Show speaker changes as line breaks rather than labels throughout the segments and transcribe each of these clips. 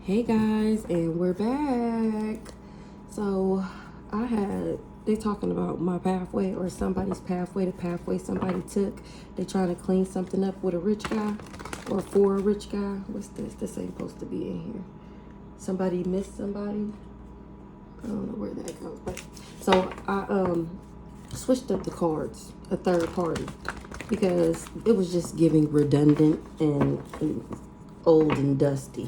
Hey guys, and we're back. So they talking about my pathway or somebody's pathway, the pathway somebody took. They trying to clean something up with a rich guy or for a rich guy. What's this? This ain't supposed to be in here. Somebody missed somebody. I don't know where that goes. But so I switched up the cards, a third party, because it was just giving redundant and old and dusty.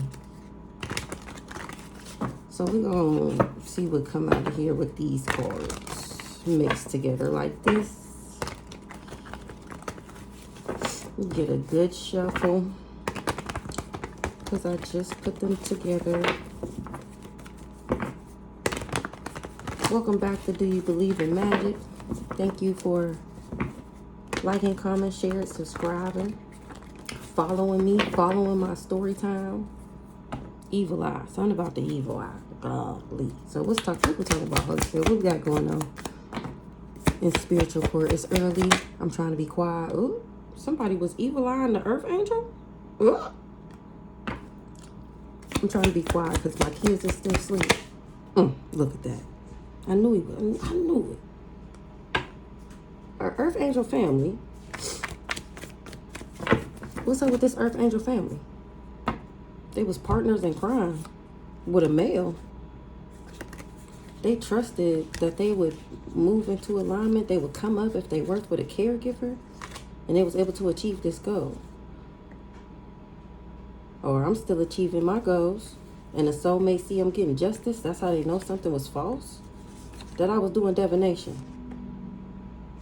So we're going to see what come out of here with these cards mixed together like this. Get a good shuffle because I just put them together. Welcome back to Do You Believe in Magic? Thank you for liking, comment, sharing, subscribing, following me, following my story time. Evil eye. Something about the evil eye. Godly. So let's talk. We're talking about Holy Spirit. What we got going on in spiritual court? It's early. I'm trying to be quiet. Ooh, somebody was evil eyeing the earth angel. Ooh. I'm trying to be quiet because my kids are still asleep. Look at that. I knew he was. I knew it. Our earth angel family. What's up with this earth angel family? They was partners in crime with a male. They trusted that they would move into alignment. They would come up if they worked with a caregiver. And they was able to achieve this goal. Or I'm still achieving my goals. And the soulmate see I'm getting justice. That's how they know something was false. That I was doing divination.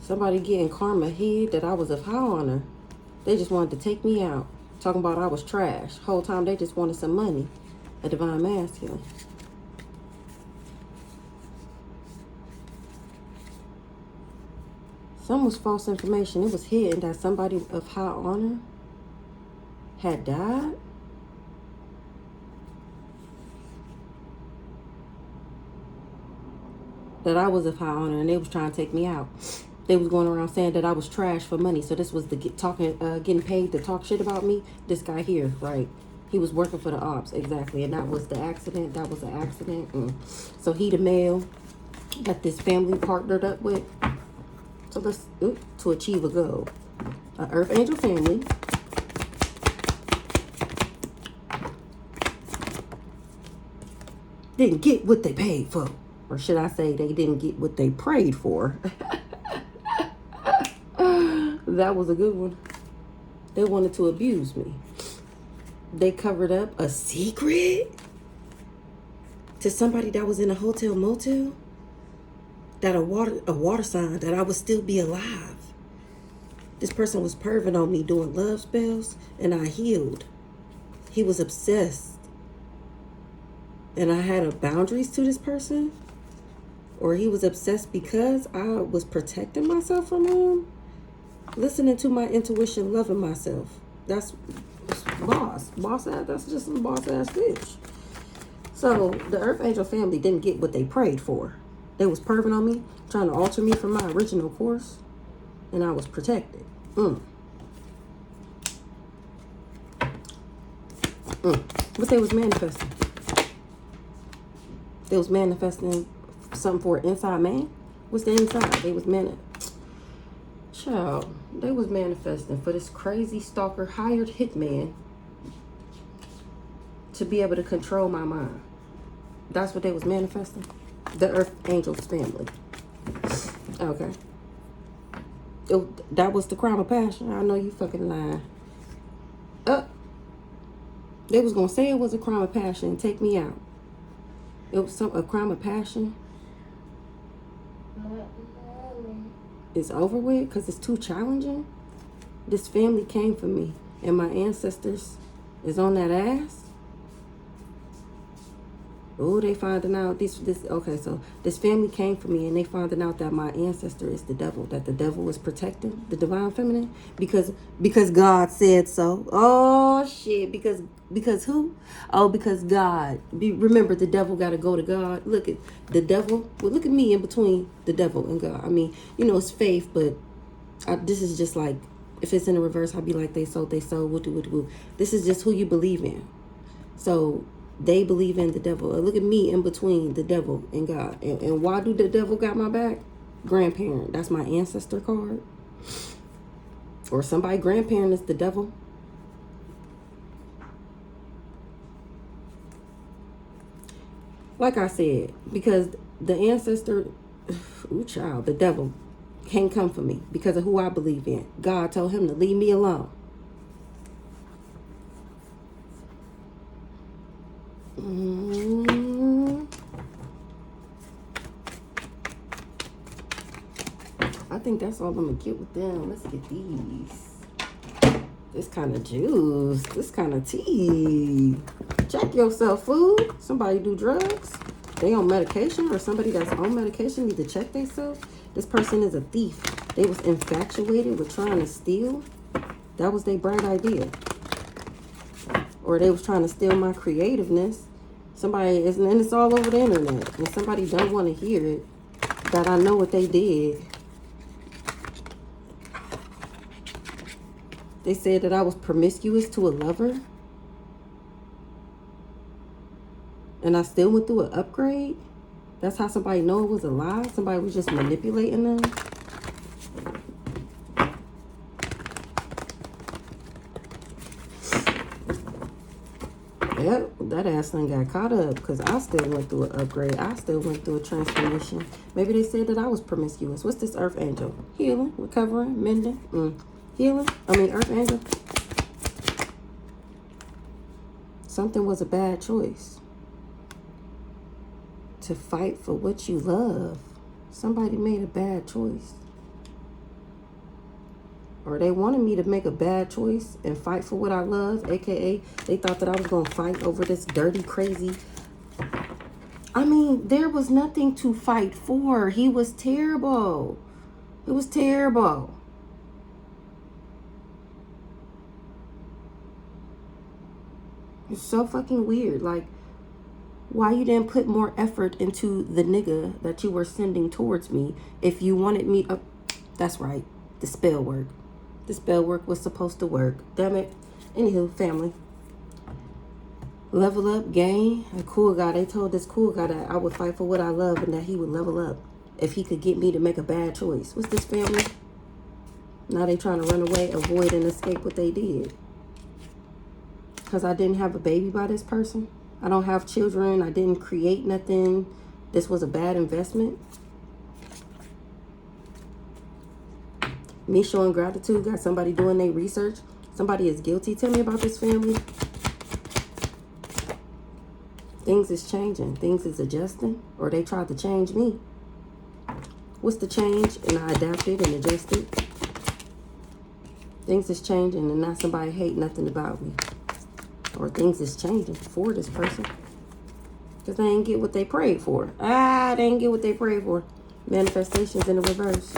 Somebody getting karma hid that I was of high honor. They just wanted to take me out. Talking about I was trash. Whole time they just wanted some money. A divine masculine. Some was false information. It was hidden that somebody of high honor had died. That I was of high honor and they was trying to take me out. They was going around saying that I was trash for money. So this was the getting paid to talk shit about me. This guy here, right? He was working for the ops, exactly. And that was the accident. That was the accident. So he the male that this family partnered up with. So let's, to achieve a goal. An earth angel family. Didn't get what they paid for. Or should I say they didn't get what they prayed for. That was a good one. They wanted to abuse me. They covered up a secret to somebody that was in a hotel motel. That a water sign that I would still be alive. This person was perving on me doing love spells and I healed. He was obsessed. And I had boundaries to this person. Or he was obsessed because I was protecting myself from him. Listening to my intuition, loving myself. That's boss. Boss ass, that's just a boss ass bitch. So the earth angel family didn't get what they prayed for. They was perving on me, trying to alter me from my original course. And I was protected. What they was manifesting? They was manifesting something for an inside man? What's the inside? They was Child, they was manifesting for this crazy stalker hired hitman to be able to control my mind. That's what they was manifesting. The Earth Angels family. Okay. That was the crime of passion. I know you fucking lying. They was gonna say it was a crime of passion and take me out. It was a crime of passion. It's over with because it's too challenging. This family came for me and my ancestors is on that ass. Oh, they finding out okay, so this family came for me and they finding out that my ancestor is the devil, that the devil is protecting the divine feminine because God said so. Oh shit, because who? Oh, because God. Remember, the devil got to go to God. Look at the devil. Well, look at me in between the devil and God. I mean, it's faith, but this is just like, if it's in the reverse, I'd be like, they sold, woo-doo. This is just who you believe in. So They believe in the devil. Look at me in between the devil and God. And why do the devil got my back? Grandparent. That's my ancestor card. Or somebody grandparent is the devil. Like I said, because the ancestor, ooh child, the devil can't come for me because of who I believe in. God told him to leave me alone. I think that's all I'm gonna get with them. Let's get these. This kind of juice, this kind of tea. Check yourself, fool. Somebody do drugs. They on medication, or somebody that's on medication need to check themselves. This person is a thief. They was infatuated with trying to steal. That was their bright idea. Or they was trying to steal my creativeness. Somebody is, and it's all over the internet. And somebody don't want to hear it. That I know what they did. They said that I was promiscuous to a lover. And I still went through an upgrade. That's how somebody know it was a lie. Somebody was just manipulating them. Yep, that ass thing got caught up because I still went through an upgrade. I still went through a transformation. Maybe they said that I was promiscuous. What's this earth angel? Healing, recovering, mending. Healing? Earth angel. Something was a bad choice. To fight for what you love. Somebody made a bad choice. Or they wanted me to make a bad choice and fight for what I love. AKA, they thought that I was going to fight over this dirty, crazy. There was nothing to fight for. He was terrible. It was terrible. It's so fucking weird. Like, why you didn't put more effort into the nigga that you were sending towards me if you wanted me to... That's right. The spell work. The spell work was supposed to work. Damn it. Anywho, family. Level up, gain. A cool guy. They told this cool guy that I would fight for what I love and that he would level up if he could get me to make a bad choice. What's this, family? Now they trying to run away, avoid, and escape what they did. Because I didn't have a baby by this person. I don't have children. I didn't create nothing. This was a bad investment. Me showing gratitude. Got somebody doing their research. Somebody is guilty. Tell me about this, family. Things is changing. Things is adjusting. Or they tried to change me. What's the change? And I adapted and adjusted. Things is changing and not somebody hate nothing about me. Or things is changing for this person. Because they ain't get what they prayed for. They ain't get what they prayed for. Manifestations in the reverse.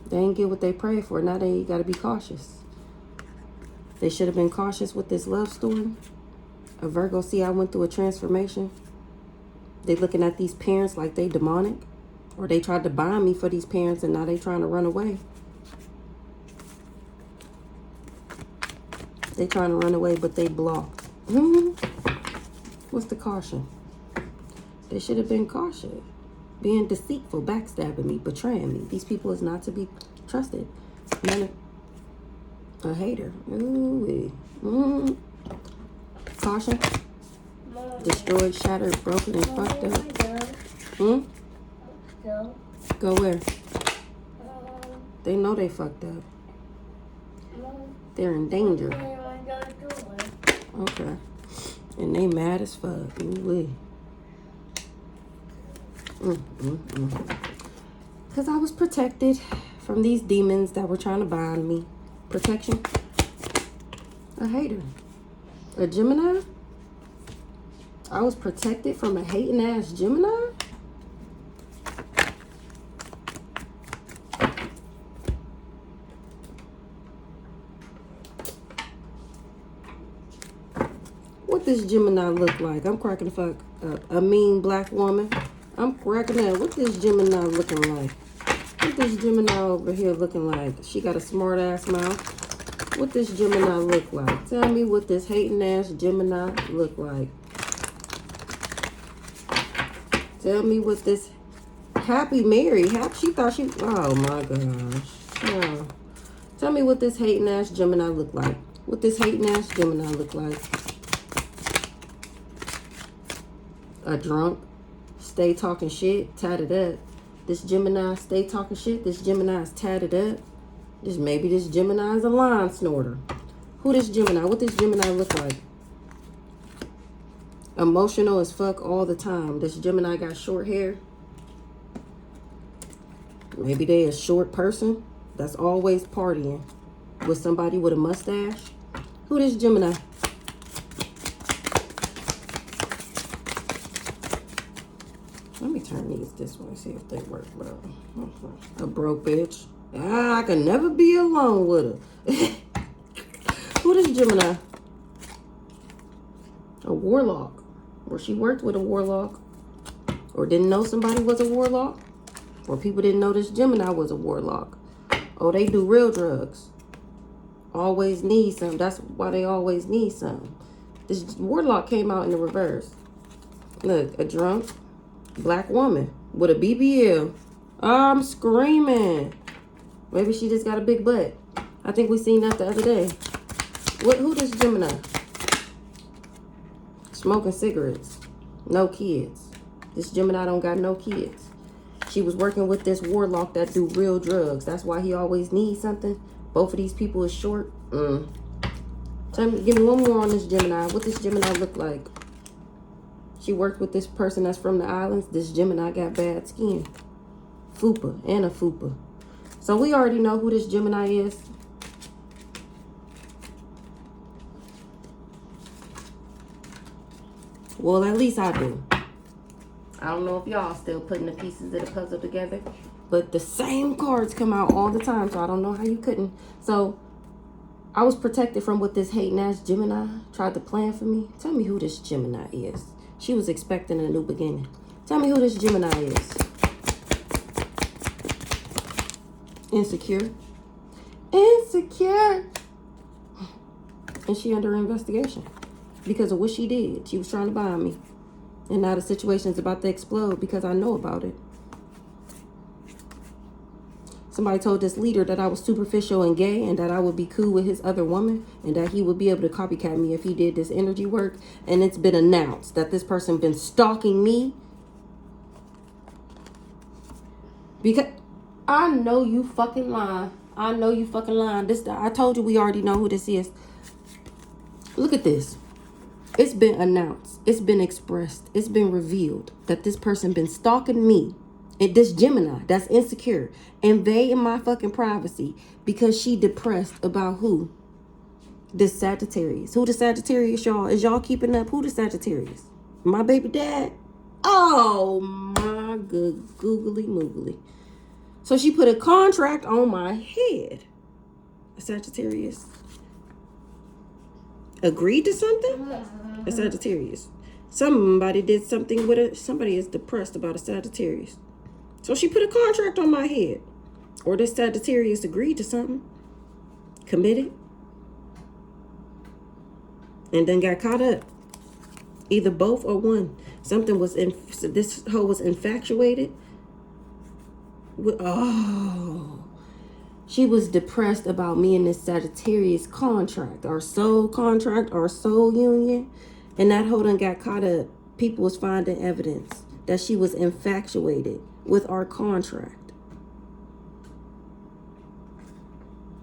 They ain't get what they prayed for. Now they got to be cautious. They should have been cautious with this love story. A Virgo, see, I went through a transformation. They looking at these parents like they demonic. Or they tried to bind me for these parents and now they trying to run away. They trying to run away, but they blocked. What's the caution? They should have been cautious. Being deceitful, backstabbing me, betraying me. These people is not to be trusted. A hater. Ooh. Caution. Destroyed, shattered, broken, and fucked up. Go where? They know they fucked up. They're in danger. Okay. And they mad as fuck. Ooh-wee. Because I was protected from these demons that were trying to bind me. Protection. A hater. A Gemini? I was protected from a hating ass Gemini? What this Gemini look like? I'm cracking the fuck up. A mean black woman. I'm cracking up. What this Gemini looking like? What this Gemini over here looking like? She got a smart ass mouth. What this Gemini look like? Tell me what this hating ass Gemini look like. Tell me what this happy married. She thought she, oh my gosh. Oh. Tell me what this hating ass Gemini look like. What this hating ass Gemini look like. A drunk. Stay talking shit. Tatted up. This Gemini stay talking shit. This Gemini is tatted up. Maybe this Gemini is a line snorter. Who this Gemini? What this Gemini look like? Emotional as fuck all the time. This Gemini got short hair. Maybe they a short person that's always partying with somebody with a mustache. Who this Gemini? Let me turn these this way, see if they work well. A broke bitch. I can never be alone with her. Who this Gemini? A warlock. Or she worked with a warlock. Or didn't know somebody was a warlock. Or people didn't know this Gemini was a warlock. Oh, they do real drugs. Always need some. That's why they always need some. This warlock came out in the reverse. Look, a drunk black woman with a BBL. I'm screaming. Maybe she just got a big butt. I think we seen that the other day. Who this Gemini? Smoking cigarettes. No kids. This Gemini don't got no kids. She was working with this warlock that do real drugs. That's why he always needs something. Both of these people is short. Tell me, give me one more on this Gemini. What this Gemini look like? She worked with this person that's from the islands. This Gemini got bad skin. Fupa and a Fupa. So we already know who this Gemini is. Well, at least I do. I don't know if y'all still putting the pieces of the puzzle together. But the same cards come out all the time. So I don't know how you couldn't. So I was protected from what this hating ass Gemini tried to plan for me. Tell me who this Gemini is. She was expecting a new beginning. Tell me who this Gemini is. Insecure. Insecure. And she under investigation because of what she did. She was trying to buy me. And now the situation is about to explode because I know about it. Somebody told this leader that I was superficial and gay and that I would be cool with his other woman and that he would be able to copycat me if he did this energy work. And it's been announced that this person been stalking me. Because I know you fucking lying. I know you fucking lying. I told you we already know who this is. Look at this. It's been announced. It's been expressed. It's been revealed that this person been stalking me. And this Gemini that's insecure. Invading my fucking privacy because she depressed about who? This Sagittarius. Who the Sagittarius, y'all? Is y'all keeping up? Who the Sagittarius? My baby dad? Oh my good googly moogly. So she put a contract on my head. A Sagittarius agreed to something? A Sagittarius. Somebody did something with it. Somebody is depressed about a Sagittarius. So she put a contract on my head. Or this Sagittarius agreed to something. Committed. And then got caught up. Either both or one. Something was this hoe was infatuated. She was depressed about me and this Sagittarius contract. Our soul contract. Our soul union. And that hoe done got caught up. People was finding evidence that she was infatuated with our contract.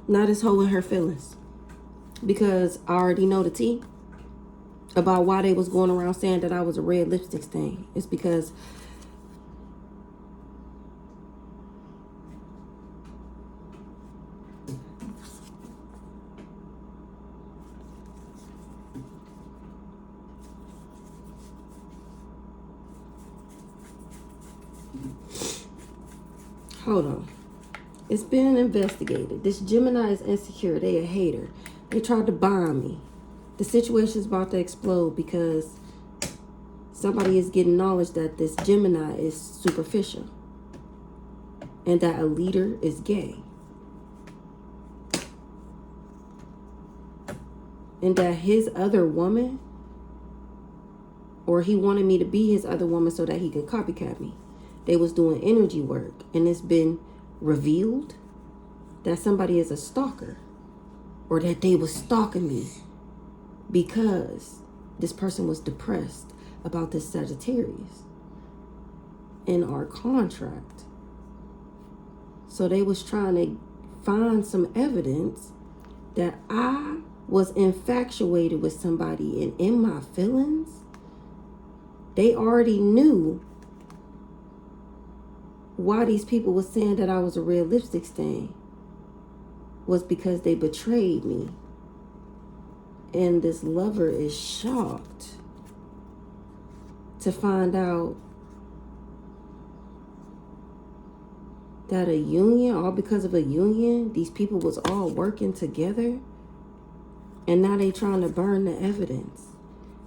Now this hoe in her feelings. Because I already know the tea about why they was going around saying that I was a red lipstick stain. It's because hold on. It's been investigated. This Gemini is insecure. They a hater. They tried to bomb me. The situation is about to explode because somebody is getting knowledge that this Gemini is superficial and that a leader is gay. and that his other woman, or he wanted me to be his other woman so that he could copycat me. They was doing energy work, and it's been revealed that somebody is a stalker, or that they was stalking me because this person was depressed about this Sagittarius in our contract. So they was trying to find some evidence that I was infatuated with somebody, and in my feelings, they already knew why these people were saying that I was a red lipstick stain was because they betrayed me. And this lover is shocked to find out that a union, all because of a union, these people was all working together, and now they trying to burn the evidence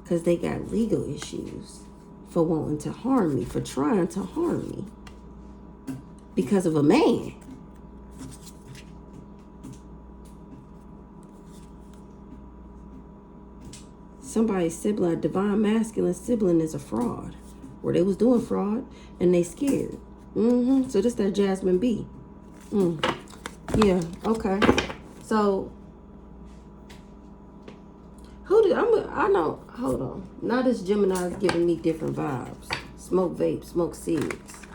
because they got legal issues for wanting to harm me, for trying to harm me because of a man. Somebody's sibling, a divine masculine sibling, is a fraud, or they was doing fraud and they scared. So this that Jasmine B. Yeah, okay. So who did I know? Hold on. Now this Gemini is giving me different vibes. Smoke vape, smoke cigs.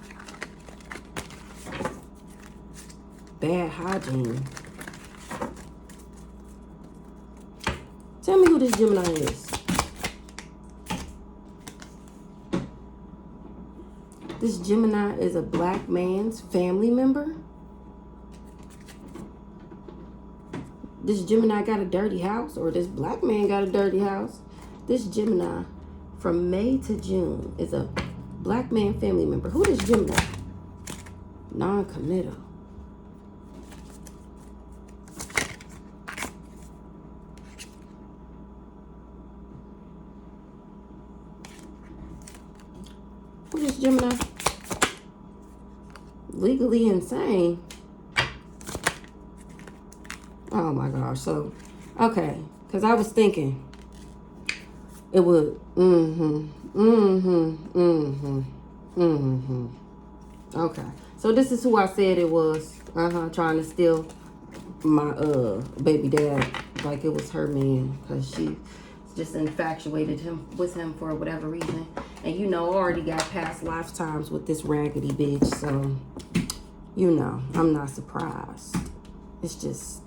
Bad hygiene. Tell me who this Gemini is. This Gemini is a black man's family member. This Gemini got a dirty house, or this black man got a dirty house. This Gemini from May to June is a black man family member. Who is Gemini? Non-committal. Who is Gemini? Legally insane. Oh my gosh. So, okay. Because I was thinking it would, Okay. So this is who I said it was. Trying to steal my baby dad like it was her man, because she just infatuated with him for whatever reason. And you know, already got past lifetimes with this raggedy bitch, so you know, I'm not surprised. It's just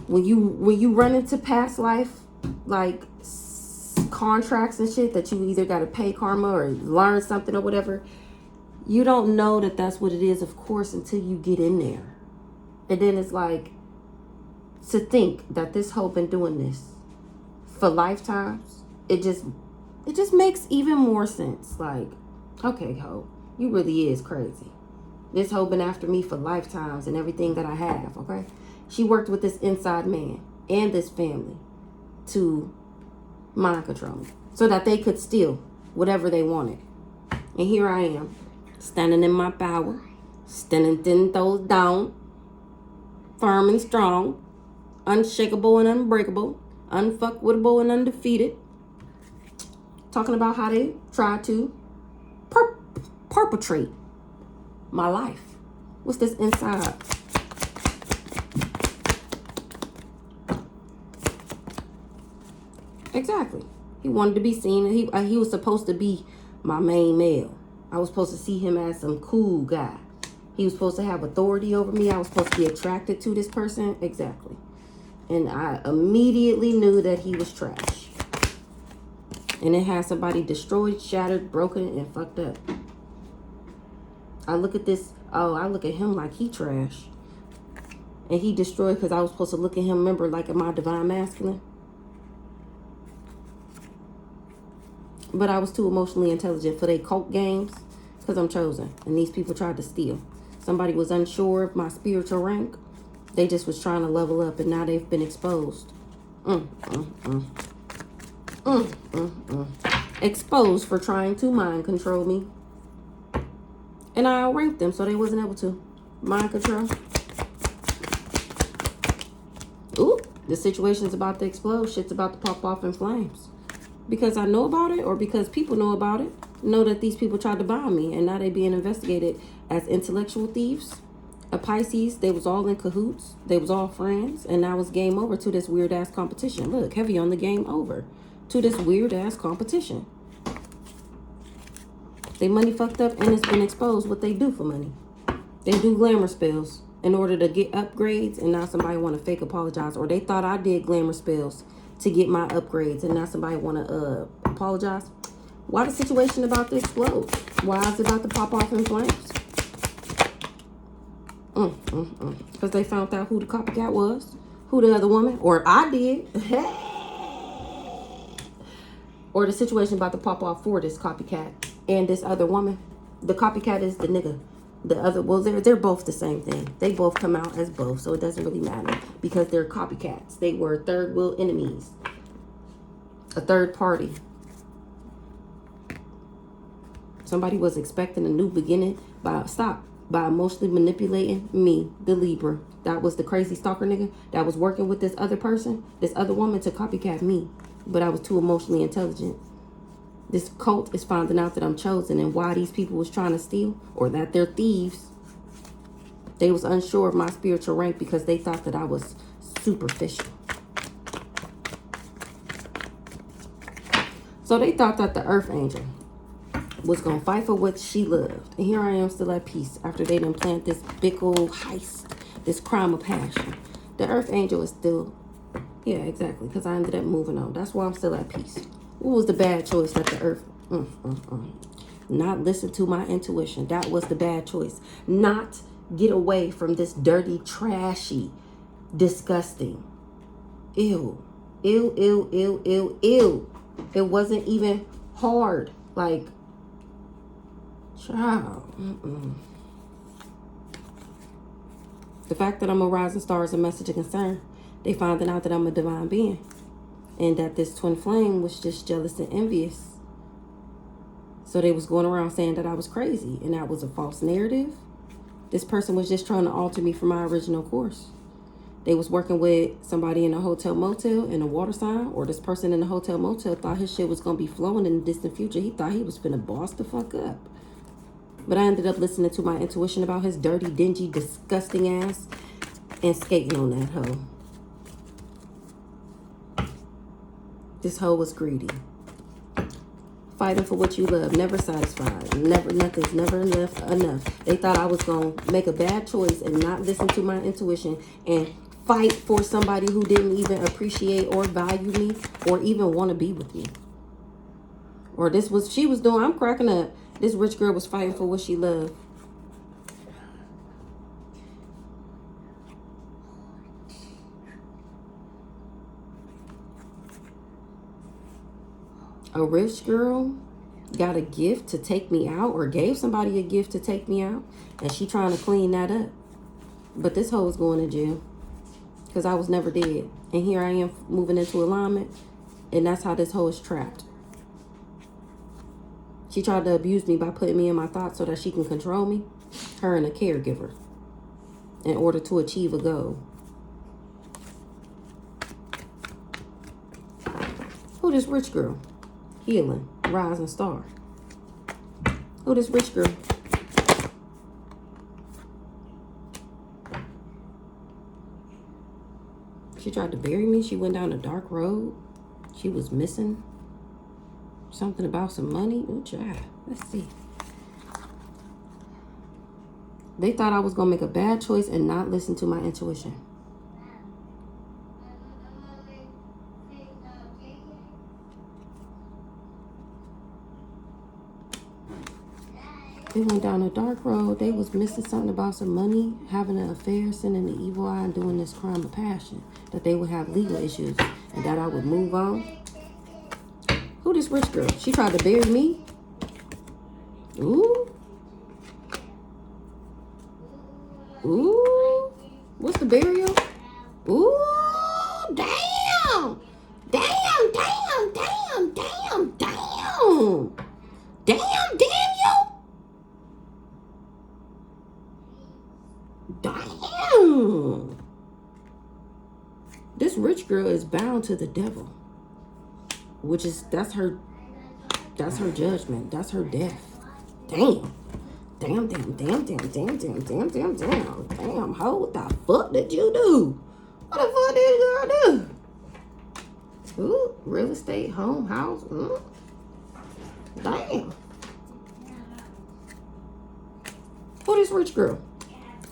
when you run into past life like contracts and shit that you either got to pay karma or learn something or whatever, you don't know that that's what it is, of course, until you get in there. And then it's like, to think that this hoe been doing this for lifetimes, it just makes even more sense. Like, okay, hoe, you really is crazy. This hoe been after me for lifetimes and everything that I have, okay? She worked with this inside man and this family to mind control me so that they could steal whatever they wanted. And here I am, standing in my power, standing 10 toes down, firm and strong, unshakable and unbreakable, unfuckwittable and undefeated, talking about how they try to perpetrate my life. What's this inside? Exactly. He wanted to be seen, and he was supposed to be my main male. I was supposed to see him as some cool guy. He was supposed to have authority over me. I was supposed to be attracted to this person. Exactly. And I immediately knew that he was trash. And it had somebody destroyed, shattered, broken, and fucked up. I look at this. Oh, I look at him like he trash. And he destroyed because I was supposed to look at him, remember, like at my divine masculine. But I was too emotionally intelligent for their cult games because I'm chosen. And these people tried to steal. Somebody was unsure of my spiritual rank. They just was trying to level up, and now they've been exposed. Exposed for trying to mind control me. And I outranked them, so they wasn't able to. Mind control. Ooh, The situation's about to explode. Shit's about to pop off in flames. Because I know about it, or because people know about it. Know that these people tried to bomb me, and now they being investigated as intellectual thieves. A Pisces, they was all in cahoots. They was all friends, and now it's game over to this weird ass competition. Look, heavy on the game over to this weird ass competition. They money fucked up, and it's been exposed what they do for money. They do glamour spells in order to get upgrades, and now somebody want to fake apologize, or they thought I did glamour spells to get my upgrades, and now somebody want to apologize. Why the situation about to explode? Why is it about to pop off in flames? Because they found out who the copycat was, who the other woman, or I did. Or the situation about to pop off for this copycat and this other woman. The copycat is the nigga. The other, well, they're both the same thing. They both come out as both, so it doesn't really matter because they're copycats. They were third wheel enemies, a third party. Somebody was expecting a new beginning by emotionally manipulating me, the Libra. That was the crazy stalker nigga that was working with this other person, this other woman, to copycat me, but I was too emotionally intelligent. This cult is finding out that I'm chosen and why these people was trying to steal, or that they're thieves. They was unsure of my spiritual rank because they thought that I was superficial. So they thought that the earth angel was going to fight for what she loved. And here I am still at peace after they done planned this big old heist, this crime of passion. The earth angel is still, yeah, exactly, because I ended up moving on. That's why I'm still at peace. What was the bad choice that the earth... Not listen to my intuition. That was the bad choice. Not get away from this dirty, trashy, disgusting. Ew. Ew, ew, ew, ew, ew. It wasn't even hard. Like, child. The fact that I'm a rising star is a message of concern. They finding out that I'm a divine being. And that this twin flame was just jealous and envious. So they was going around saying that I was crazy. And that was a false narrative. This person was just trying to alter me from my original course. They was working with somebody in a hotel motel in a water sign. Or this person in the hotel motel thought his shit was going to be flowing in the distant future. He thought he was finna boss the fuck up. But I ended up listening to my intuition about his dirty, dingy, disgusting ass. And skating on that hoe. This hoe was greedy. Fighting for what you love, never satisfied. Nothing's never enough. They thought I was going to make a bad choice and not listen to my intuition and fight for somebody who didn't even appreciate or value me or even want to be with me. Or this was, she was doing, I'm cracking up. This rich girl was fighting for what she loved. A rich girl got a gift to take me out, or gave somebody a gift to take me out, and she trying to clean that up. But this hoe is going to jail because I was never dead. And here I am moving into alignment, and that's how this hoe is trapped. She tried to abuse me by putting me in my thoughts so that she can control me, her and a caregiver, in order to achieve a goal. Who this rich girl? Healing, rising star. Who this rich girl? She tried to bury me. She went down a dark road. She was missing something about some money. Ooh, child. Let's see. They thought I was going to make a bad choice and not listen to my intuition. They went down a dark road. They was missing something about some money, having an affair, sending the evil eye, and doing this crime of passion. That they would have legal issues and that I would move on. Who this rich girl? She tried to bury me? Ooh. Ooh. What's the burial? Ooh. Damn. Damn, damn, damn, damn, damn. Damn, Daniel. Damn. This rich girl is bound to the devil, which is that's her judgment. That's her death. Damn. Damn, ho, what the fuck did you do? What the fuck did the girl do? Ooh, real estate, home, house. Damn. Who this rich girl?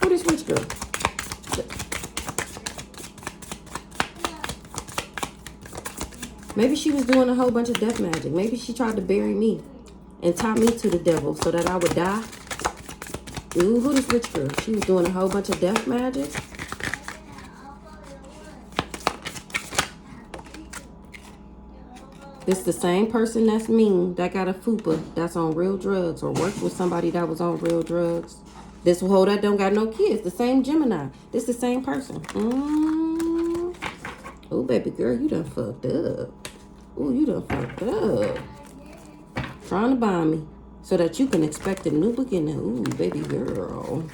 Who this rich girl? Maybe she was doing a whole bunch of death magic. Maybe she tried to bury me and tie me to the devil so that I would die. Ooh, who this rich girl? She was doing a whole bunch of death magic. This the same person that's mean, that got a fupa, that's on real drugs, or worked with somebody that was on real drugs. This hoe that don't got no kids, the same Gemini. This the same person. Oh, baby girl, you done fucked up. Oh, you done fucked up. Trying to buy me so that you can expect a new beginning. Ooh, baby girl.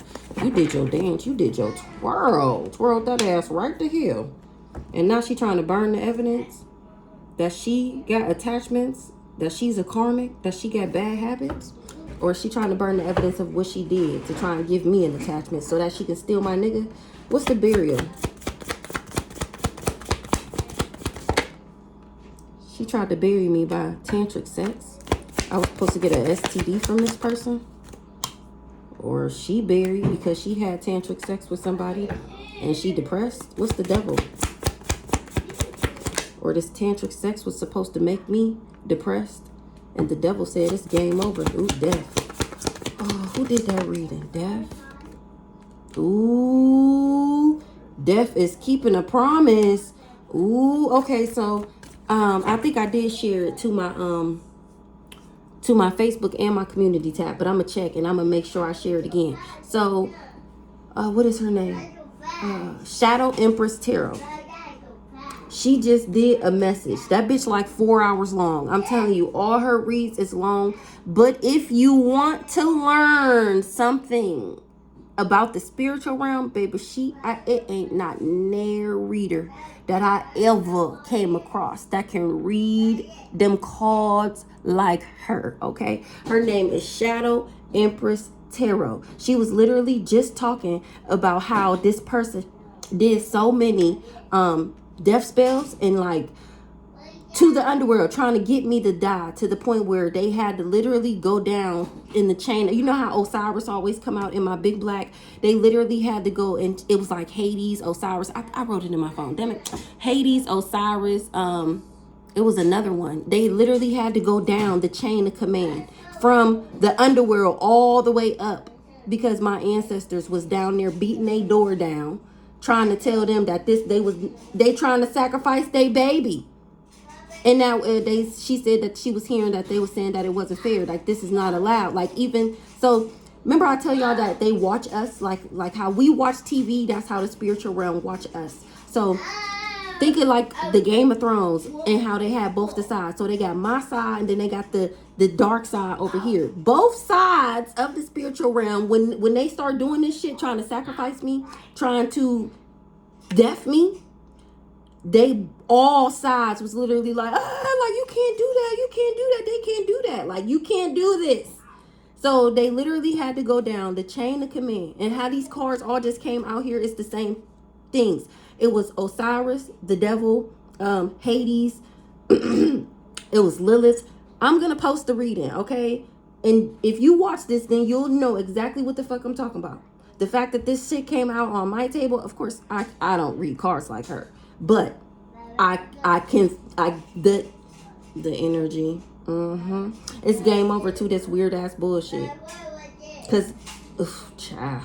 You did your dance. You did your twirl. Twirled that ass right to hell. And now she trying to burn the evidence that she got attachments, that she's a karmic, that she got bad habits. Or is she trying to burn the evidence of what she did to try and give me an attachment so that she can steal my nigga? What's the burial? She tried to bury me by tantric sex. I was supposed to get an STD from this person. Or she buried because she had tantric sex with somebody and she depressed. What's the devil? Or this tantric sex was supposed to make me depressed and the devil said it's game over. Ooh, death. Oh, who did that reading? Death. Ooh, death is keeping a promise. Ooh, okay, so I think I did share it to my Facebook and my community tab, but I'm gonna check and I'm gonna make sure I share it again. So what is her name? Shadow Empress Tarot. She just did a message. That bitch like 4 hours long. I'm telling you, all her reads is long. But if you want to learn something about the spiritual realm, baby, it ain't not near reader that I ever came across that can read them cards like her, okay? Her name is Shadow Empress Tarot. She was literally just talking about how this person did so many death spells and like to the underworld trying to get me to die, to the point where they had to literally go down in the chain. You know how Osiris always come out in my big black? They literally had to go, and it was like Hades, Osiris. I wrote it in my phone. Damn it. Hades, Osiris. It was another one. They literally had to go down the chain of command from the underworld all the way up because my ancestors was down there beating their door down, trying to tell them that they trying to sacrifice their baby. And now she said that she was hearing that they were saying that it wasn't fair. Like, this is not allowed. Like, even so, remember I tell y'all that they watch us like how we watch TV. That's how the spiritual realm watch us. So think of like the Game of Thrones and how they have both the sides. So they got my side and then they got the dark side over here. Both sides of the spiritual realm, when they start doing this shit, trying to sacrifice me, trying to death me, they all sides was literally like, like you can't do that, you can't do that, they can't do that, like you can't do this. So they literally had to go down the chain of command. And how these cards all just came out here is the same things. It was Osiris, the devil, Hades, it was Lilith. I'm gonna post the reading, okay? And if you watch this, then you'll know exactly what the fuck I'm talking about. The fact that this shit came out on my table, of course, I don't read cards like her. But the energy, it's game over to this weird ass bullshit. Cause, child,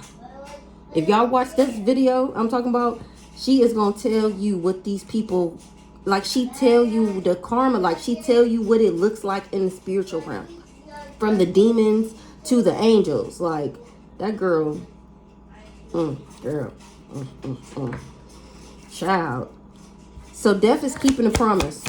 if y'all watch this video I'm talking about, she is gonna tell you what these people, like she tell you the karma, like she tell you what it looks like in the spiritual realm, from the to the angels. Like that girl, child. So death is keeping a promise.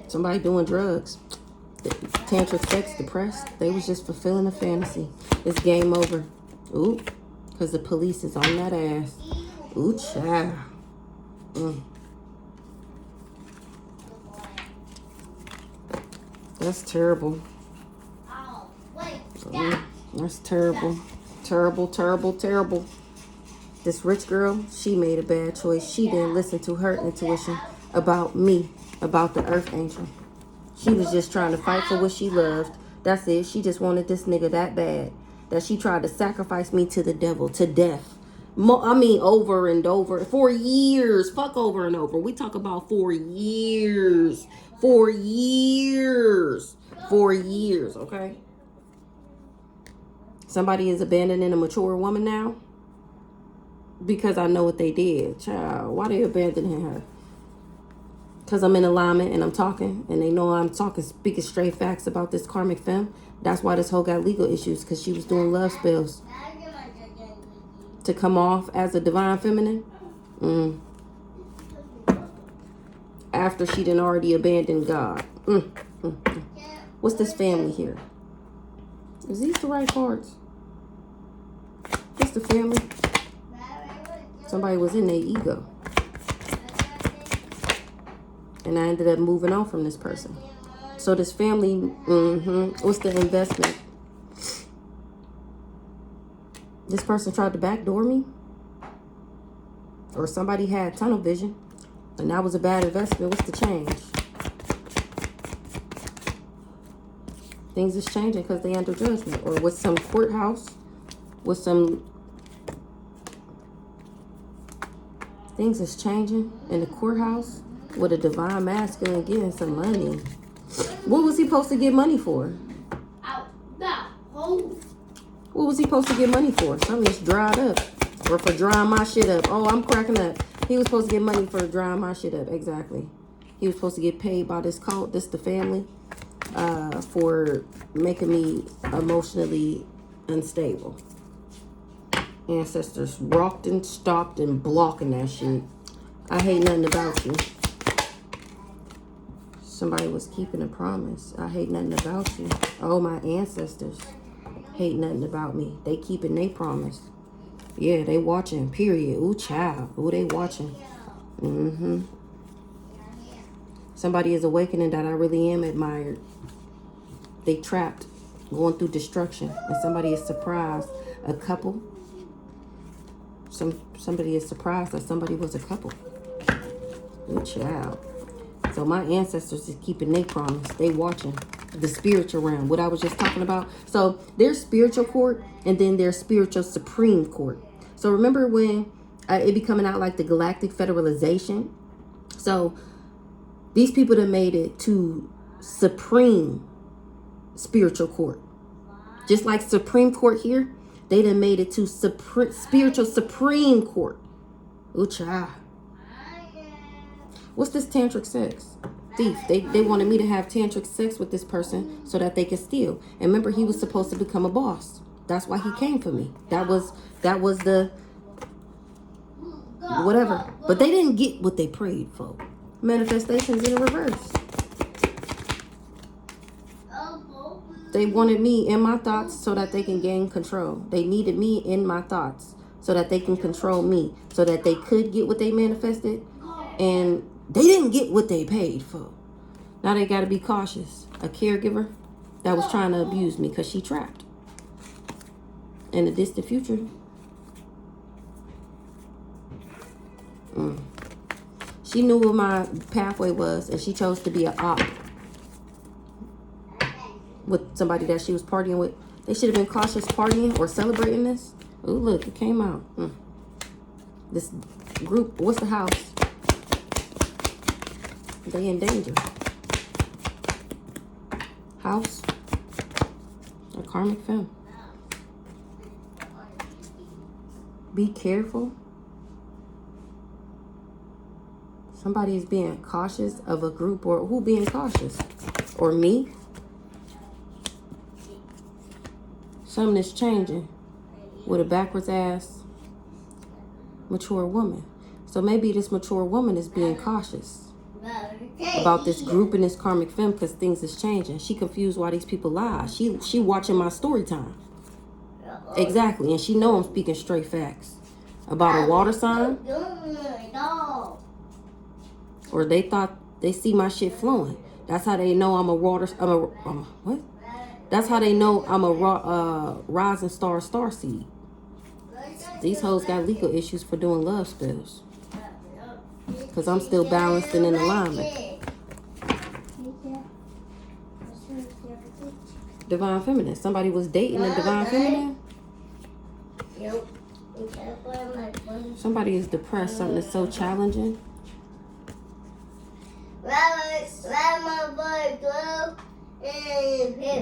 Somebody doing drugs. Tantric sex, depressed. They was just fulfilling a fantasy. It's game over. Ooh, because the police is on that ass. Ooh, child. That's terrible. That's terrible. Terrible, terrible, terrible. This rich girl, she made a bad choice. She didn't listen to her intuition about me, about the earth angel. She was just trying to fight for what she loved. That's it. She just wanted this nigga that bad that she tried to sacrifice me to the devil, to death. I mean, over and over. 4 years. Fuck over and over. We talk about 4 years. 4 years. 4 years, okay? Somebody is abandoning a mature woman now because I know what they did. Child, why they abandoning her? Because I'm in alignment and I'm talking, and they know I'm talking, speaking straight facts about this karmic femme. That's why this hoe got legal issues, because she was doing love spells to come off as a divine feminine. After she done already abandoned God. What's this family here? Is these the right cards? What's the family? Somebody was in their ego. And I ended up moving on from this person. So this family, what's the investment? This person tried to backdoor me. Or somebody had tunnel vision. And that was a bad investment. What's the change? Things is changing because they under judgment. Or with some courthouse. With some... Things is changing in the courthouse. With a divine masculine getting some money. What was he supposed to get money for? What was he supposed to get money for? Something that's dried up. Or for drying my shit up. Oh, I'm cracking up. He was supposed to get money for drying my shit up. Exactly. He was supposed to get paid by this cult, the family, for making me emotionally unstable. Ancestors rocked and stopped and blocking that shit. I hate nothing about you. Somebody was keeping a promise. I hate nothing about you. Oh, my ancestors hate nothing about me. They keeping their promise. Yeah, they watching, period. Ooh, child. Ooh, they watching. Somebody is awakening that I really am admired. They trapped, going through destruction. And somebody is surprised. A couple. Somebody is surprised that somebody was a couple. Ooh, child. So my ancestors is keeping their promise. They watching the spiritual realm. What I was just talking about. So there's spiritual court and then there's spiritual supreme court. So remember when it be coming out like the galactic federalization. So these people that made it to supreme spiritual court. Just like Supreme Court here. They done made it to spiritual supreme court. Ooh, child. What's this tantric sex? Thief. They wanted me to have tantric sex with this person so that they could steal. And remember, he was supposed to become a boss. That's why he came for me. That was the whatever. But they didn't get what they prayed for. Manifestations in reverse. They wanted me in my thoughts so that they can gain control. They needed me in my thoughts so that they can control me. So that they could get what they manifested. And they didn't get what they paid for. Now they got to be cautious. A caregiver that was trying to abuse me because she trapped. In the distant future. She knew what my pathway was and she chose to be an op. With somebody that she was partying with. They should have been cautious partying or celebrating this. Oh, look, it came out. This group, what's the house? They in danger. House. A karmic femme. Be careful. Somebody is being cautious of a group, or who being cautious? Or me? Something is changing with a backwards ass mature woman. So maybe this mature woman is being cautious. about this group and this karmic femme because things is changing. She confused why these people lie. She watching my story time. Exactly, and she know I'm speaking straight facts about a water sign. Or they thought they see my shit flowing. That's how they know I'm a water. What? That's how they know I'm a rising star seed. These hoes got legal issues for doing love spells. Because I'm still balanced and in alignment. Divine feminine. Somebody was dating a divine feminine. Somebody is depressed. Something is so challenging.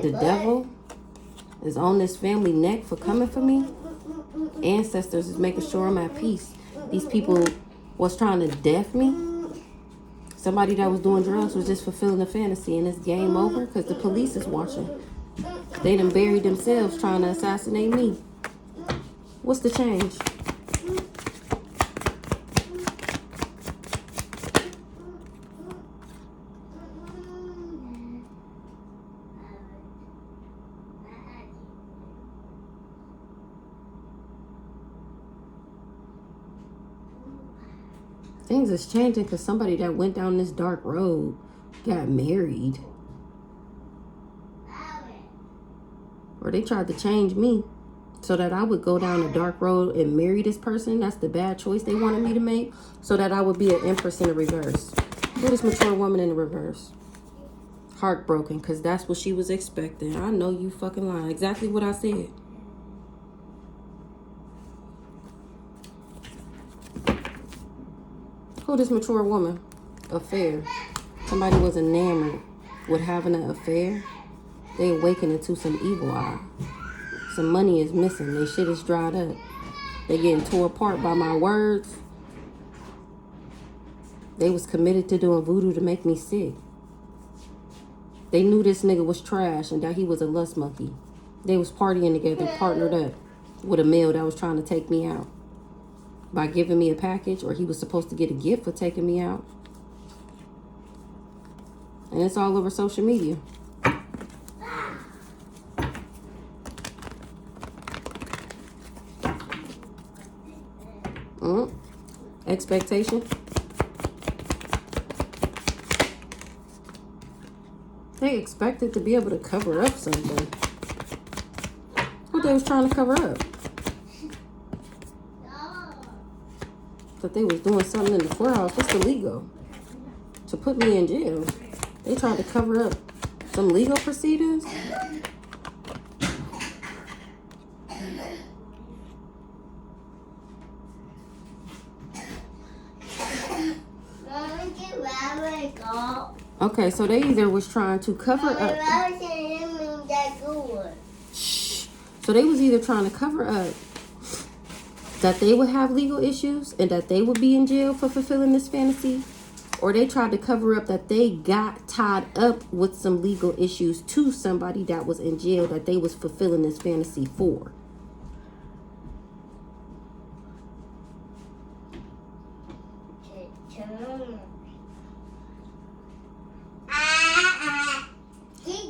The devil is on this family neck for coming for me. Ancestors is making sure I'm at peace. These people was trying to death me. Somebody that was doing drugs was just fulfilling a fantasy, and it's game over because the police is watching. They done buried themselves trying to assassinate me. What's the change? Things is changing because somebody that went down this dark road got married. Or they tried to change me so that I would go down a dark road and marry this person. That's the bad choice they wanted me to make. So that I would be an empress in the reverse. Who this mature woman in the reverse? Heartbroken because that's what she was expecting. I know you fucking lying. Exactly what I said. Who this mature woman? Affair. Somebody was enamored with having an affair. They awakened to some evil eye. Some money is missing. Their shit is dried up. They getting tore apart by my words. They was committed to doing voodoo to make me sick. They knew this nigga was trash and that he was a lust monkey. They was partying together, partnered up with a male that was trying to take me out by giving me a package, or he was supposed to get a gift for taking me out. And it's all over social media. Expectation. They expected to be able to cover up something. What they was trying to cover up? That they was doing something in the courthouse. What's the legal? To put me in jail. They tried to cover up some legal proceedings. Okay, so they either was trying to cover up. Shh. So they was either trying to cover up that they would have legal issues and that they would be in jail for fulfilling this fantasy, or they tried to cover up that they got tied up with some legal issues to somebody that was in jail that they was fulfilling this fantasy for.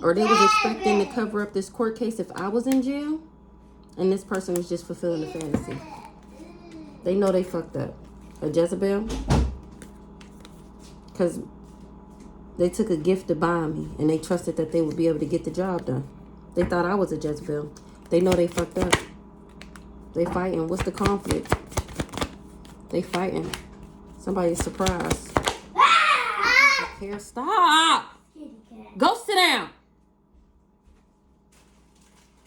Or they was expecting to cover up this court case if I was in jail, and this person was just fulfilling the fantasy. They know they fucked up. A Jezebel. Because they took a gift to buy me, and they trusted that they would be able to get the job done. They thought I was a Jezebel. They know they fucked up. They fighting. What's the conflict? They fighting. Somebody's surprised. Here, stop. Go sit down.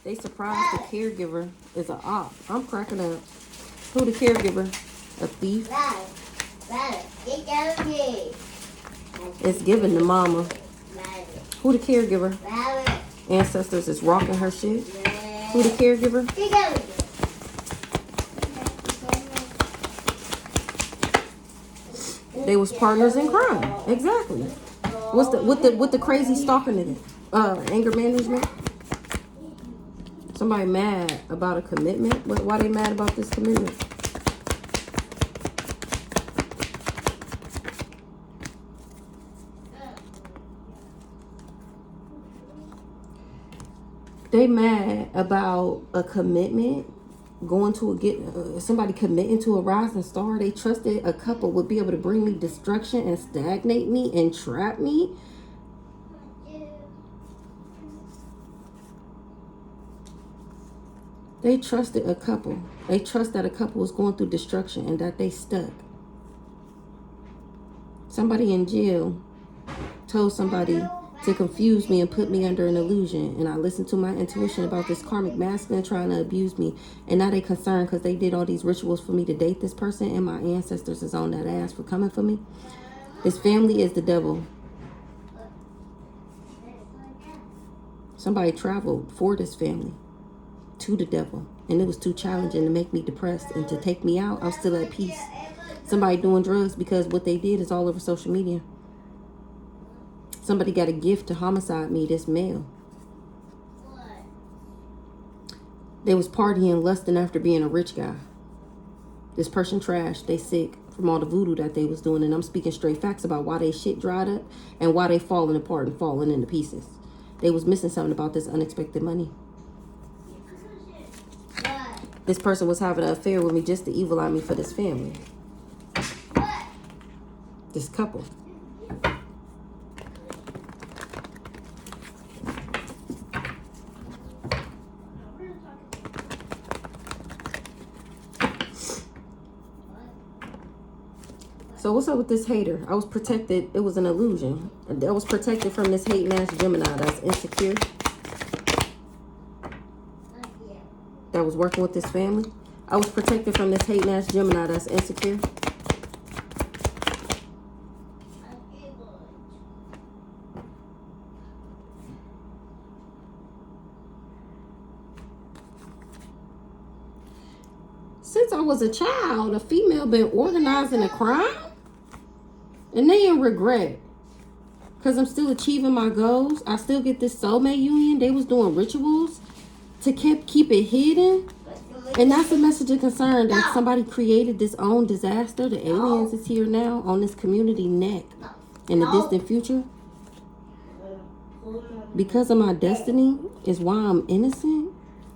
They surprised the caregiver is an op. I'm cracking up. Who the caregiver? A thief? It's given to mama. Who the caregiver? Ancestors is rocking her shit. Who the caregiver? They was partners in crime. Exactly. What the crazy stalking in it? Anger management. Somebody mad about a commitment. Why they mad about this commitment? They mad about a commitment, going to somebody committing to a rising star. They trusted a couple would be able to bring me destruction and stagnate me and trap me. They trusted a couple. They trust that a couple was going through destruction and that they stuck. Somebody in jail told somebody to confuse me and put me under an illusion. And I listened to my intuition about this karmic masculine trying to abuse me. And now they concerned because they did all these rituals for me to date this person. And my ancestors is on that ass for coming for me. This family is the devil. Somebody traveled for this family to the devil. And it was too challenging to make me depressed. And to take me out, I'm still at peace. Somebody doing drugs because what they did is all over social media. Somebody got a gift to homicide me, this male. They was partying, lusting after being a rich guy. This person trashed, they sick from all the voodoo that they was doing. And I'm speaking straight facts about why they shit dried up and why they falling apart and falling into pieces. They was missing something about this unexpected money. This person was having an affair with me just to evil eye me for this family. This couple. So what's up with this hater? I was protected. It was an illusion. I was protected from this hating ass Gemini that's insecure. That was working with this family. I was protected from this hating ass Gemini that's insecure. Since I was a child, a female been organizing a crime? And they in regret. Because I'm still achieving my goals. I still get this soulmate union. They was doing rituals to keep it hidden. And that's a message of concern that somebody created this own disaster. The aliens is here now on this community neck in the distant future. Because of my destiny is why I'm innocent.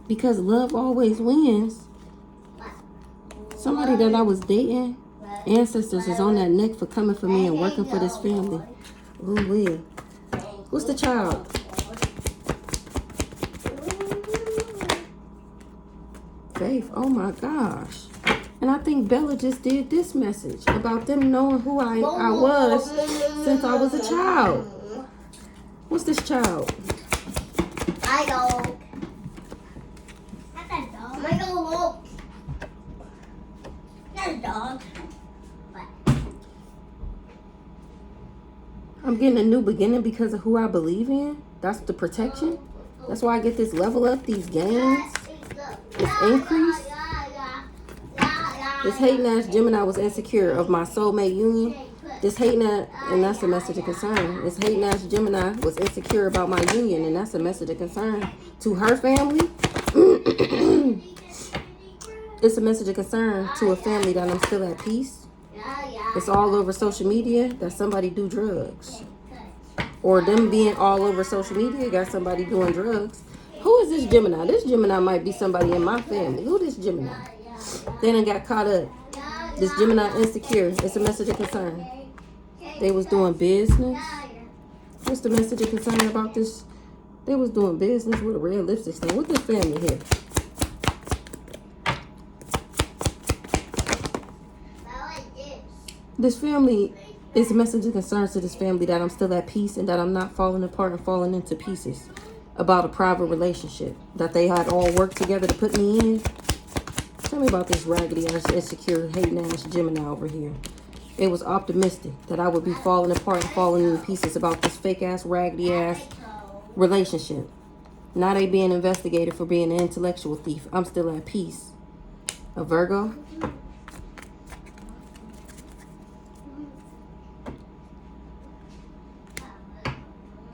Because love always wins. Somebody that I was dating, ancestors is on that neck for coming for me and working for this family. Ooh wee. Who's the child? Faith. Oh my gosh. And I think Bella just did this message about them knowing who I was since I was a child. What's this child?
I don't. That's a dog. I don't look. That's a dog.
I'm getting a new beginning because of who I believe in. That's the protection. That's why I get this level up, these gains, this increase. This hating ass Gemini was insecure of my soulmate union. This hating ass, and that's a message of concern. This hating ass Gemini was insecure about my union, and that's a message of concern to her family. It's a message of concern to a family that I'm still at peace. It's all over social media that somebody do drugs. Or them being all over social media got somebody doing drugs. Who is this Gemini? This Gemini might be somebody in my family. Who this Gemini? They done got caught up. This Gemini insecure. It's a message of concern. They was doing business. What's the message of concern about this? They was doing business with a red lipstick stain. What this family here? This family is a message of concern to this family that I'm still at peace and that I'm not falling apart and falling into pieces about a private relationship that they had all worked together to put me in. Tell me about this raggedy ass, insecure, hating ass Gemini over here. It was optimistic that I would be falling apart and falling into pieces about this fake ass, raggedy ass relationship. Now they being investigated for being an intellectual thief. I'm still at peace. A Virgo.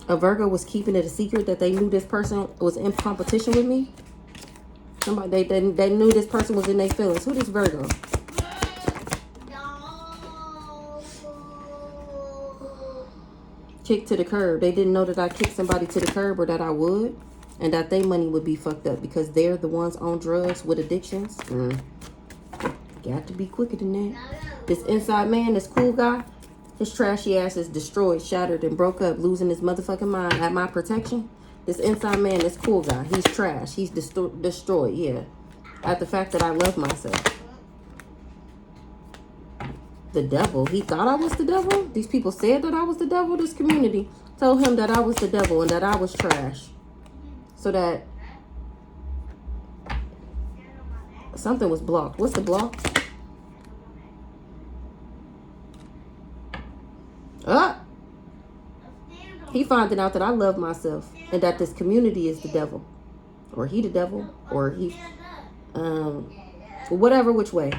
A Virgo was keeping it a secret that they knew this person was in competition with me. Somebody they knew this person was in their feelings. Who this Virgo? Kicked to the curb. They didn't know that I kicked somebody to the curb or that I would. and that their money would be fucked up because they're the ones on drugs with addictions. Got to be quicker than that. This inside man, this cool guy, his trashy ass is destroyed, shattered, and broke up, losing his motherfucking mind at my protection. This inside man, this cool guy, he's trash. He's destroyed, yeah. At the fact that I love myself. The devil. He thought I was the devil. These people said that I was the devil. This community told him that I was the devil and that I was trash. So that something was blocked. What's the block? He finding out that I love myself and that this community is the devil. Or he the devil. Or he... whatever which way.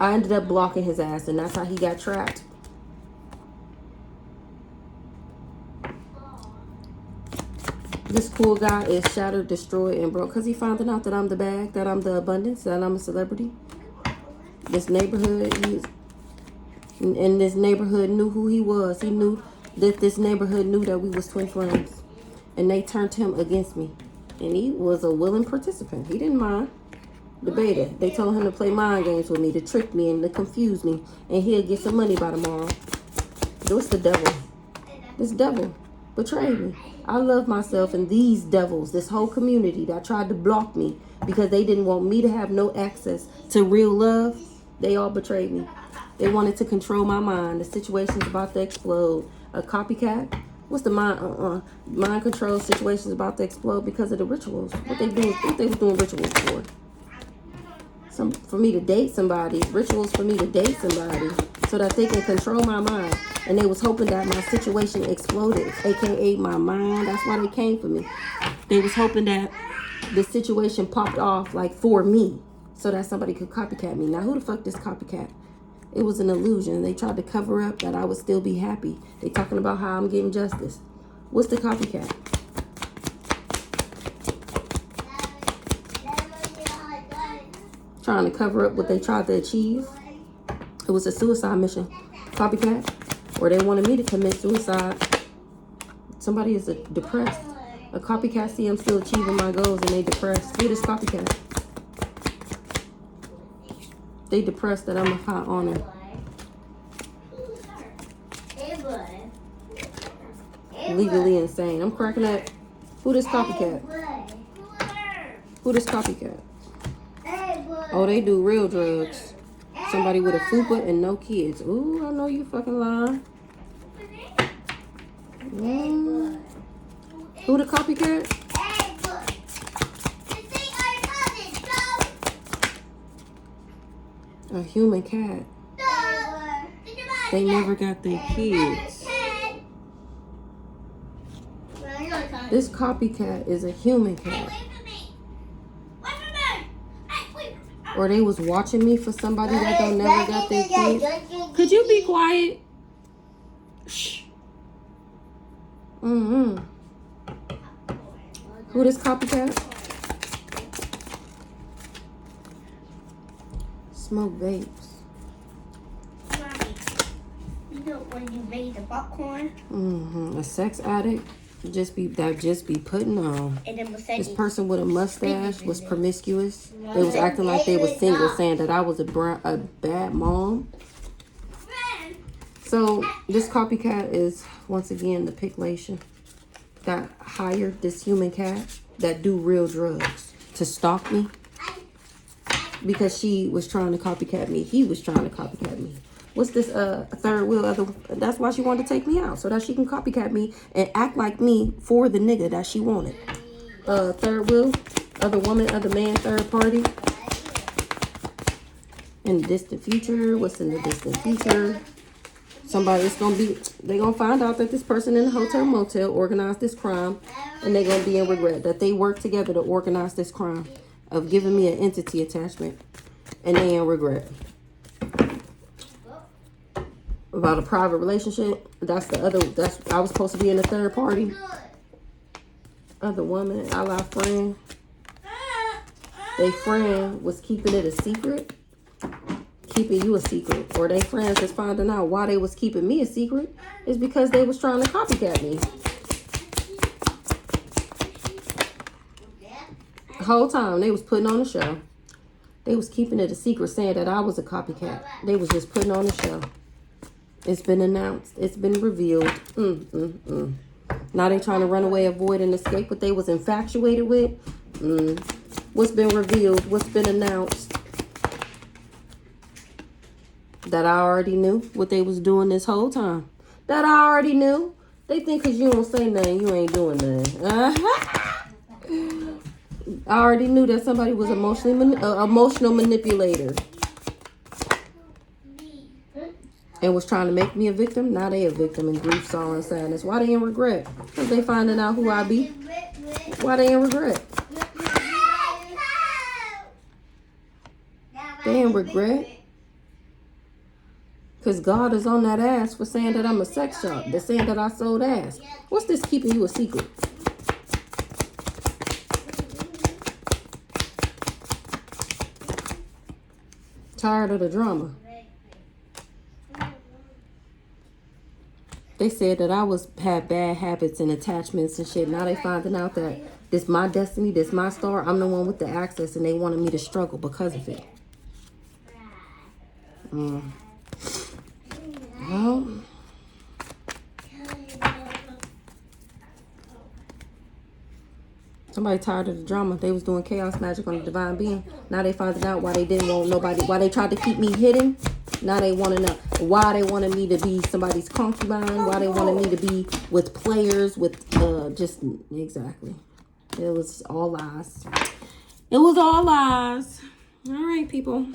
I ended up blocking his ass, and that's how he got trapped. This cool guy is shattered, destroyed, and broke because he found out that I'm the bag, that I'm the abundance, that I'm a celebrity. This neighborhood, and this neighborhood knew who he was. He knew that this neighborhood knew that we was twin flames, and they turned him against me. And he was a willing participant. He didn't mind. Debater. They told him to play mind games with me, to trick me and to confuse me, and he'll get some money by tomorrow. What's the devil? This devil betrayed me. I love myself, and these devils, this whole community that tried to block me because they didn't want me to have no access to real love, they all betrayed me. They wanted to control my mind. The situation's about to explode. A copycat? What's the mind control situation's about to explode because of the rituals? What they was doing rituals for? For me to date somebody, rituals for me to date somebody so that they can control my mind. And they was hoping that my situation exploded, aka my mind. That's why they came for me. They was hoping that the situation popped off like for me so that somebody could copycat me. Now who the fuck this copycat? It was an illusion. They tried to cover up that I would still be happy. They talking about how I'm getting justice. What's the copycat? Trying to cover up what they tried to achieve. It was a suicide mission. Copycat. Or they wanted me to commit suicide. Somebody is depressed. A copycat see I'm still achieving my goals and they depressed. Who this copycat? They depressed that I'm a high honor. Legally insane. I'm cracking up. Who this copycat? Who this copycat? Oh, they do real drugs. Somebody with a fupa and no kids. Ooh, I know you fucking lying. Who the copycat? A human cat. They never got their kids. This copycat is a human cat. Or they was watching me for somebody that don't never got their kids. Could you be quiet? Shh. Who this copycat? Smoke vapes.
You know when you made the popcorn?
A sex addict. Just be putting on.
And then
This person with a mustache was promiscuous. They was acting like they was single, saying that I was a bad mom. So this copycat is once again the picklation that hired this human cat that do real drugs to stalk me because she was trying to copycat me. He was trying to copycat me. What's this third wheel? That's why she wanted to take me out, so that she can copycat me and act like me for the nigga that she wanted. Third wheel, other woman, other man, third party. In the distant future, what's in the distant future? They gonna find out that this person in the hotel motel organized this crime, and they gonna be in regret that they worked together to organize this crime of giving me an entity attachment, and they in regret. About a private relationship, I was supposed to be in the third party. Other woman, ally friend. They friend was keeping it a secret. Keeping you a secret. Or they friends is finding out why they was keeping me a secret. Is because they was trying to copycat me. The whole time they was putting on a show. They was keeping it a secret, saying that I was a copycat. They was just putting on a show. It's been announced. It's been revealed. Now they trying to run away, avoid, and escape what they was infatuated with. What's been revealed? What's been announced? That I already knew what they was doing this whole time. That I already knew. They think because you don't say nothing, you ain't doing nothing. I already knew that somebody was emotional manipulator. And was trying to make me a victim. Now they a victim in grief, sorrow, and sadness. Why they in regret? Because they finding out who I be. Why they in regret? They in regret. Because God is on that ass for saying that I'm a sex shop. They're saying that I sold ass. What's this keeping you a secret? Tired of the drama. They said that I had bad habits and attachments and shit. Now they finding out that this my destiny, this my star. I'm the one with the access, and they wanted me to struggle because of it. Well, somebody tired of the drama. They was doing chaos magic on the divine being. Now they finding out why they didn't want nobody. Why they tried to keep me hidden. Now they want to know why they wanted me to be somebody's concubine. Why they wanted me to be with players. With just exactly. It was all lies. It was all lies. All right, people.